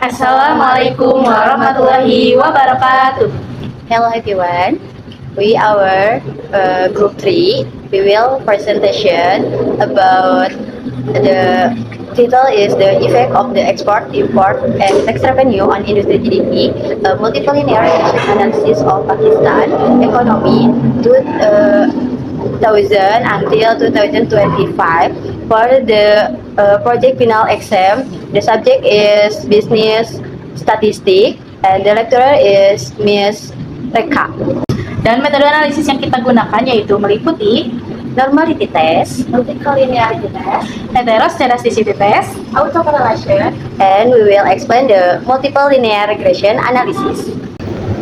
Assalamualaikum warahmatullahi wabarakatuh. Hello everyone, we our group 3. We will presentation about the title is the effect of the export, import, and tax revenue on industry GDP, a multilinear analysis of Pakistan economy 2000 until 2025. For the project final exam, the subject is business statistics, and the lecturer is Miss Reka. Dan metode analisis yang kita gunakan yaitu meliputi Normality test, multilinearity test, heterostereoticity test, autocorrelation, and we will explain the multiple linear regression analysis.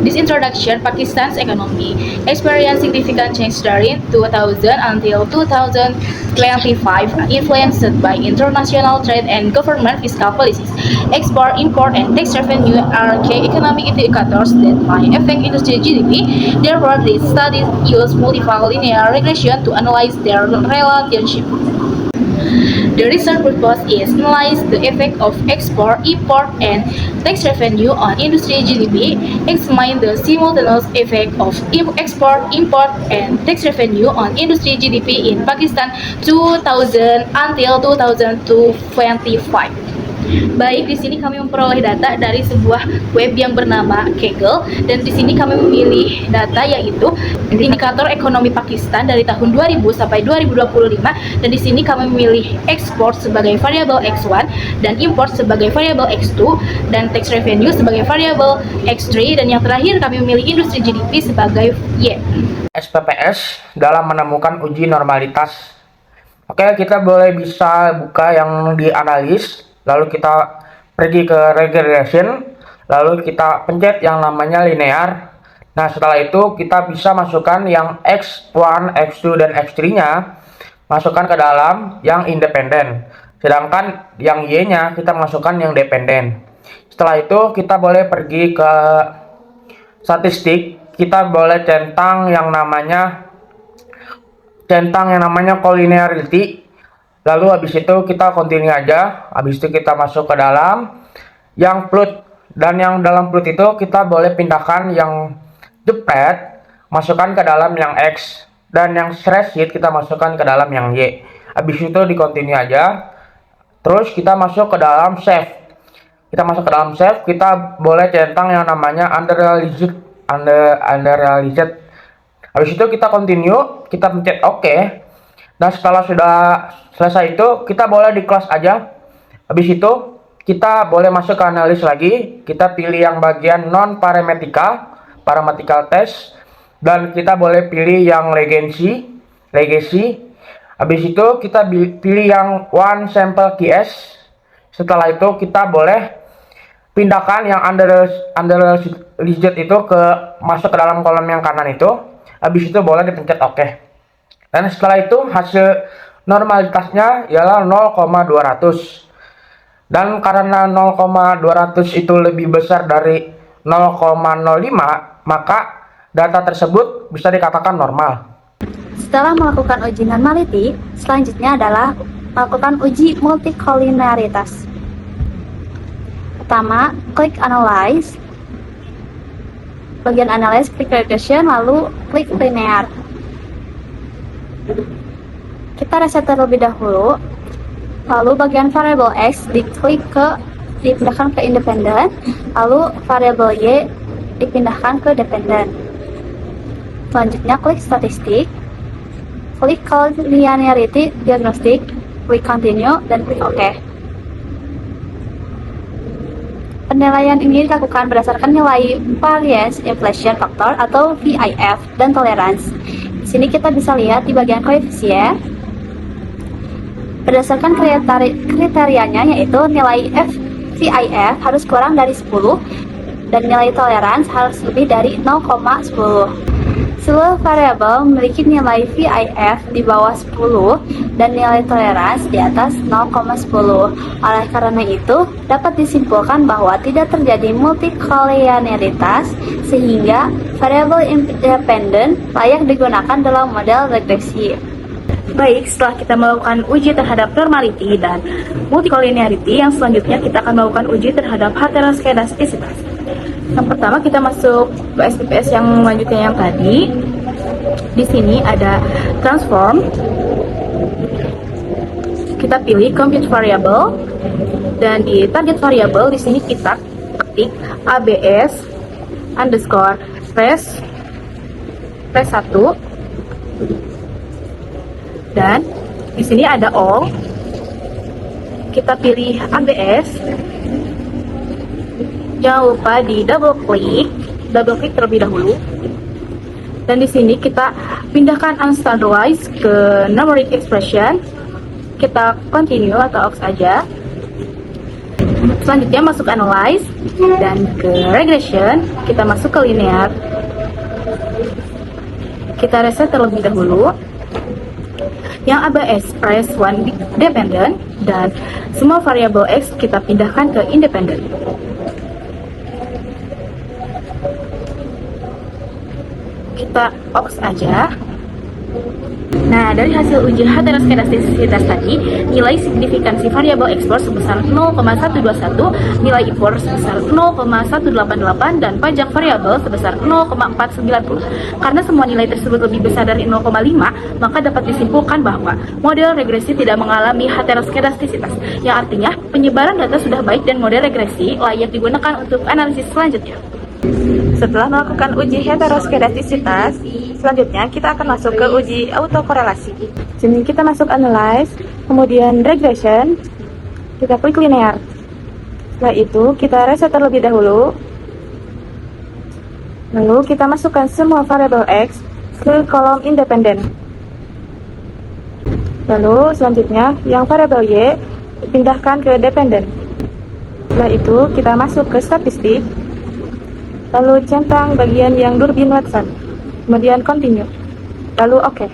This introduction, Pakistan's economy experienced significant change during 2000 until 2025, influenced by international trade and government fiscal policies. Export, import, and tax revenue are key economic indicators that might affect industry GDP. Therefore, these studies use multiple linear regression to analyze their relationship. The research purpose is analyze the effect of export, import, and tax revenue on industry GDP, examine the simultaneous effect of export, import, and tax revenue on industry GDP in Pakistan 2000 until 2025. Baik, di sini kami memperoleh data dari sebuah web yang bernama Kaggle, dan di sini kami memilih data yaitu indikator ekonomi Pakistan dari tahun 2000 sampai 2025, dan di sini kami memilih ekspor sebagai variabel X1 dan import sebagai variabel X2 dan tax revenue sebagai variabel X3, dan yang terakhir kami memilih industri GDP sebagai Y. SPPS dalam menemukan uji normalitas. Oke, kita bisa buka yang dianalis. Lalu kita pergi ke regression, lalu kita pencet yang namanya linear. Nah, setelah itu kita bisa masukkan yang X1, X2, dan X3-nya, masukkan ke dalam yang independen. Sedangkan yang Y-nya kita masukkan yang dependen. Setelah itu kita boleh pergi ke statistik, kita boleh centang yang namanya collinearity. Lalu habis itu kita continue aja. Habis itu kita masuk ke dalam yang plot, dan yang dalam plot itu kita boleh pindahkan yang jepret, masukkan ke dalam yang X, dan yang spreadsheet kita masukkan ke dalam yang Y. Habis itu di continue aja. Terus kita masuk ke dalam save. Kita masuk ke dalam save, kita boleh centang yang namanya underrealized. Habis itu kita continue, kita pencet OK. Nah, setelah sudah selesai itu, kita boleh di close aja. Habis itu, kita boleh masuk ke analis lagi. Kita pilih yang bagian non-parametrical, parametrical test. Dan kita boleh pilih yang legacy. Habis itu, kita pilih yang one sample KS. Setelah itu, kita boleh pindahkan yang underrealized itu masuk ke dalam kolom yang kanan itu. Habis itu, boleh dipencet OK. Dan setelah itu hasil normalitasnya ialah 0,200. Dan karena 0,200 itu lebih besar dari 0,05, maka data tersebut bisa dikatakan normal. Setelah melakukan uji normality, selanjutnya adalah melakukan uji multicollinearitas. Pertama, klik analyze. Bagian analyze, klik regression, lalu klik linear. Kita reset terlebih dahulu, lalu bagian variable X dipindahkan ke independen, lalu variable Y dipindahkan ke dependen. Selanjutnya klik statistik, klik collinearity diagnostic, klik continue, dan klik OK. Penilaian ini dilakukan berdasarkan nilai variance inflation factor atau VIF dan tolerance. Di sini kita bisa lihat di bagian koefisien berdasarkan kriterianya, yaitu nilai VIF harus kurang dari 10 dan nilai tolerance harus lebih dari 0,10. Seluruh variabel memiliki nilai VIF di bawah 10 dan nilai tolerance di atas 0,10. Oleh karena itu, dapat disimpulkan bahwa tidak terjadi multicollinearitas sehingga variabel independen layak digunakan dalam model regresi. Baik, setelah kita melakukan uji terhadap normality dan multicollinearity, yang selanjutnya kita akan melakukan uji terhadap heteroskedastisitas. Yang pertama kita masuk ke SPPS yang selanjutnya yang tadi. Di sini ada transform. Kita pilih compute variable dan di target variable di sini kita ketik ABS underscore res 1 dan di sini ada all. Kita pilih ABS. Jangan lupa di double click terlebih dahulu. Dan di sini kita pindahkan unstandardized ke numeric expression. Kita continue atau aux aja. Selanjutnya masuk analyze dan ke regression. Kita masuk ke linear. Kita reset terlebih dahulu. Yang ABS press one dependent dan semua variabel X kita pindahkan ke independent. Kita aux aja. Nah, dari hasil uji heteroskedastisitas tadi, nilai signifikansi variabel ekspor sebesar 0,121, nilai impor sebesar 0,188, dan pajak variabel sebesar 0,490. Karena semua nilai tersebut lebih besar dari 0,5, maka dapat disimpulkan bahwa model regresi tidak mengalami heteroskedastisitas, yang artinya penyebaran data sudah baik dan model regresi layak digunakan untuk analisis selanjutnya. Setelah melakukan uji heteroskedastisitas, selanjutnya kita akan masuk ke uji autokorelasi. Jadi kita masuk analyze, kemudian regression, kita klik linear. Setelah itu kita reset terlebih dahulu. Lalu kita masukkan semua variabel X ke kolom independen. Lalu selanjutnya yang variabel Y dipindahkan ke dependen. Setelah itu kita masuk ke statistik. Lalu centang bagian yang Durbin-Watson, kemudian continue, lalu OK.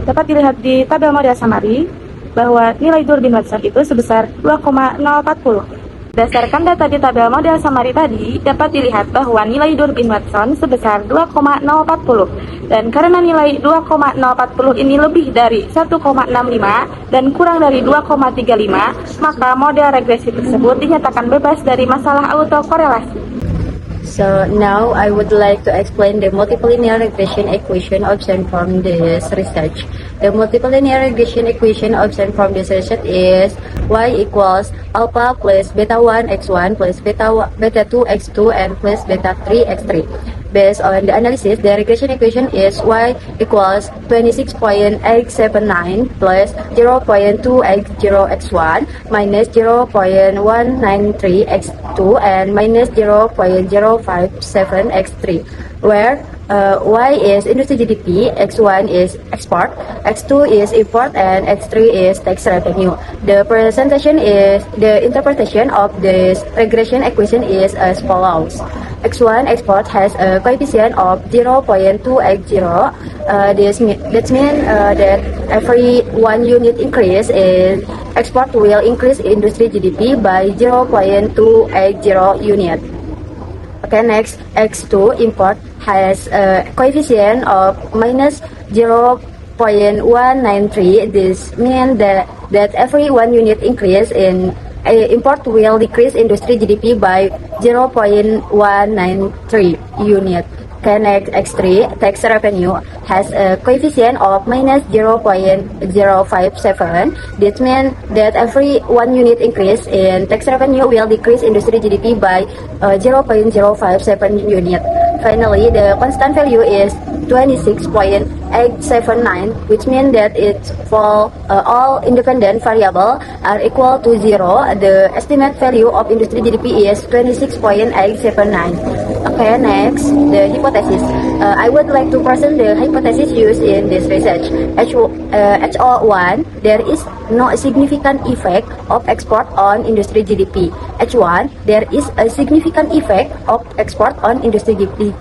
Dapat dilihat di tabel model summary bahwa nilai Durbin-Watson itu sebesar 2,040. Berdasarkan data di tabel model summary tadi, dapat dilihat bahwa nilai Durbin-Watson sebesar 2,040. Dan karena nilai 2,040 ini lebih dari 1,65 dan kurang dari 2,35, maka model regresi tersebut dinyatakan bebas dari masalah autokorelasi. So now I would like to explain the multiple linear regression equation obtained from this research. The multiple linear regression equation obtained from this research is y equals alpha plus beta 1 x1 plus beta 2 x2 and plus beta 3 x3. Based on the analysis, the regression equation is y equals 26.879 plus 0.2x0x1 minus 0.193 x2 and minus 0.057 x3, where y is industry GDP, x1 is export, x2 is import, and x3 is tax revenue. The interpretation of this regression equation is as follows. X1 export has a coefficient of 0.2x0. That means that every 1 unit increase in export will increase industry GDP by 0.2x0 unit. Okay, next, X2 import has a coefficient of minus 0.193. This means that every 1 unit increase in import will decrease industry GDP by 0.193 unit. Okay, next, X3 tax revenue has a coefficient of minus 0.057. This means that every 1 unit increase in tax revenue will decrease industry GDP by 0.057 unit. Finally, the constant value is 26.879, which means that for all independent variables are equal to 0. The estimate value of industry GDP is 26.879. Okay, next, the hypothesis. I would like to present the hypothesis used in this research. H01, there is no significant effect of export on industry GDP. H1, there is a significant effect of export on industry GDP.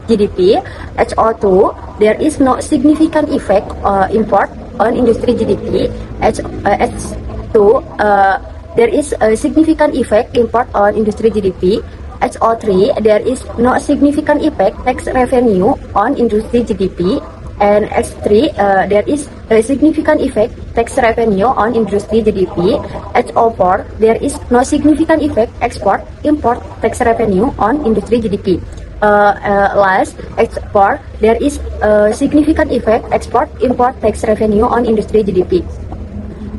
H02, there is no significant effect import on industry GDP. H2, there is a significant effect import on industry GDP. H03, there is no significant effect tax revenue on industry GDP. And X3, there is a significant effect tax revenue on industry GDP. H04, there is no significant effect export import tax revenue on industry GDP. Last, X4, there is a significant effect export import tax revenue on industry GDP.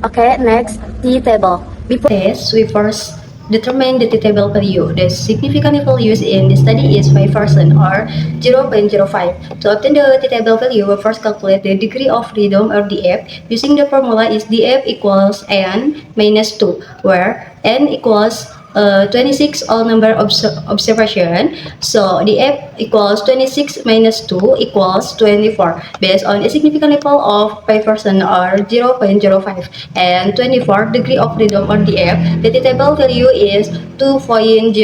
Okay, next, T table. Before this, we first determine the T table value. The significant values in the study is 5% or 0.05. To obtain the T table value, we first calculate the degree of freedom or DF. Using the formula is DF equals N minus 2, where N equals 26 all number observation. So DF equals 26 minus 2 equals 24 based on a significant level of 5% or 0.05 and 24 degree of freedom or DF. The table value is 2.064.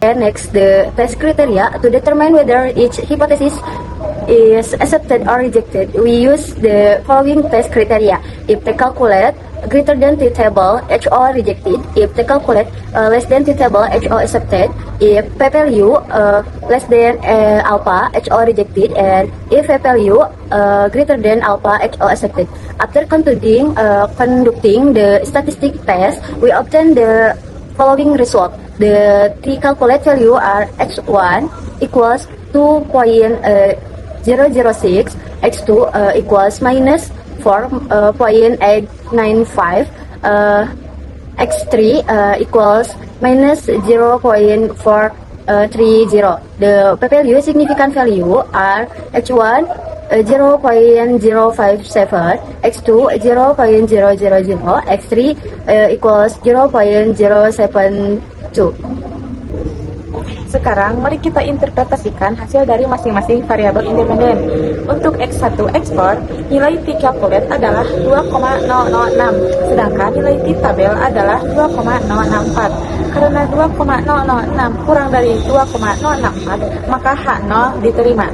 And next, the test criteria to determine whether each hypothesis is accepted or rejected. We use the following test criteria. If they calculate greater than T table, HO rejected. If they calculate less than T table, HO accepted. If P value less than alpha, HO rejected. And if P value greater than alpha, HO accepted. After conducting the statistic test, we obtain the following result. The T calculate value are X1 equals 2.006, X2 equals minus 4.895, X3 equals minus 0.430. The P value significant value are H1 0.057, X2 0.000, X3 equals 0.072. Sekarang mari kita interpretasikan hasil dari masing-masing variabel independen. Untuk X1 ekspor, nilai T calculate adalah 2,006, sedangkan nilai T tabel adalah 2,064. Karena 2,006 kurang dari 2,064, maka H0 diterima.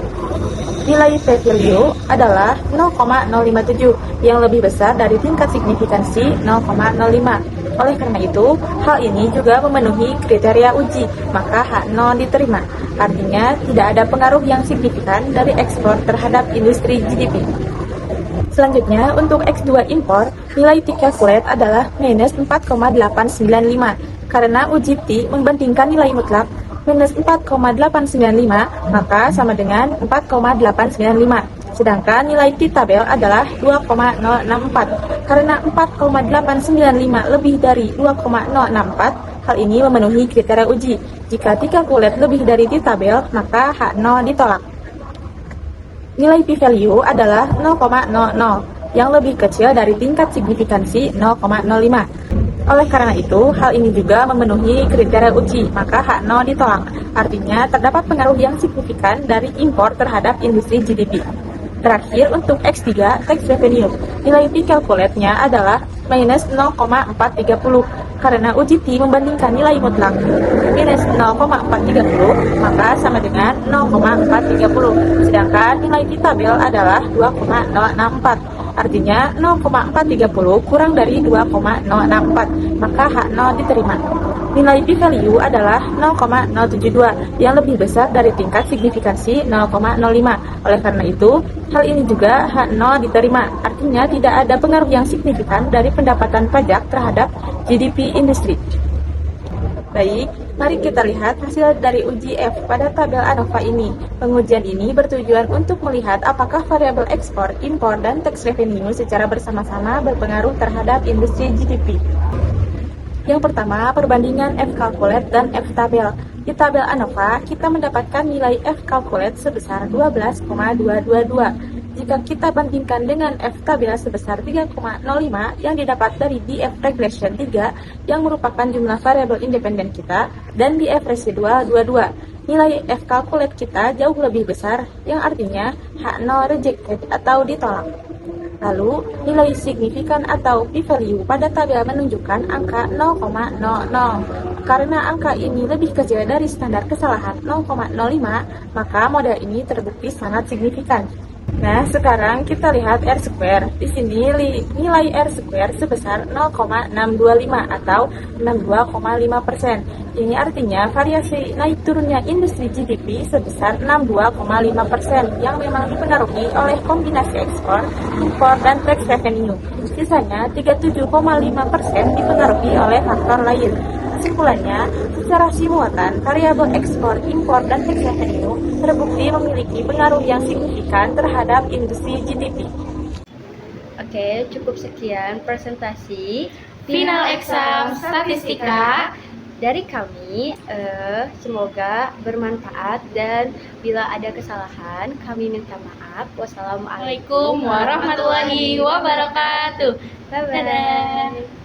Nilai P value adalah 0,057 yang lebih besar dari tingkat signifikansi 0,05. Oleh karena itu, hal ini juga memenuhi kriteria uji, maka H0 diterima. Artinya, tidak ada pengaruh yang signifikan dari ekspor terhadap industri GDP. Selanjutnya, untuk X2 impor, nilai T calculate adalah minus 4,895. Karena uji T membandingkan nilai mutlak minus 4,895, maka sama dengan 4,895. Sedangkan nilai T tabel adalah 2,064. Karena 4,895 lebih dari 2,064, hal ini memenuhi kriteria uji. Jika T calculate lebih dari T tabel, maka H0 ditolak. Nilai P value adalah 0,00, yang lebih kecil dari tingkat signifikansi 0,05. Oleh karena itu, hal ini juga memenuhi kriteria uji, maka H0 ditolak. Artinya, terdapat pengaruh yang signifikan dari impor terhadap industri GDP. Terakhir, untuk X3, tax revenue, nilai T calculate-nya adalah minus 0,430. Karena uji T membandingkan nilai mutlak minus 0,430, maka sama dengan 0,430. Sedangkan nilai T tabel adalah 2,064. Artinya 0,430 kurang dari 2,064, maka H0 diterima. Nilai P value adalah 0,072 yang lebih besar dari tingkat signifikansi 0,05. Oleh karena itu, hal ini juga H0 diterima. Artinya tidak ada pengaruh yang signifikan dari pendapatan pajak terhadap GDP industri. Baik, mari kita lihat hasil dari uji F pada tabel ANOVA ini. Pengujian ini bertujuan untuk melihat apakah variabel ekspor, impor, dan tax revenue secara bersama-sama berpengaruh terhadap industri GDP. Yang pertama, perbandingan F calculate dan F tabel. Di tabel ANOVA, kita mendapatkan nilai F calculate sebesar 12,222. Jika kita bandingkan dengan F tabel sebesar 3,05 yang didapat dari DF regression 3 yang merupakan jumlah variabel independen kita, dan DF residual 22. Nilai F calculate kita jauh lebih besar, yang artinya H0 rejected atau ditolak. Lalu, nilai signifikan atau p-value pada tabel menunjukkan angka 0,00. Karena angka ini lebih kecil dari standar kesalahan 0,05, maka model ini terbukti sangat signifikan. Nah, sekarang kita lihat R-square. Di sini nilai R-square sebesar 0,625 atau 62,5%. Ini artinya variasi naik turunnya industri GDP sebesar 62,5% yang memang dipengaruhi oleh kombinasi ekspor, impor, dan tax revenue. Sisanya 37,5% dipengaruhi oleh faktor lain. Kesimpulannya, secara simultan, variabel ekspor, impor, dan tax revenue terbukti memiliki pengaruh yang signifikan terhadap industri GDP. Oke, cukup sekian presentasi Final exam statistika dari kami. Semoga bermanfaat dan bila ada kesalahan kami minta maaf. Wassalamualaikum Assalamualaikum warahmatullahi wabarakatuh. Bye bye. Dadah.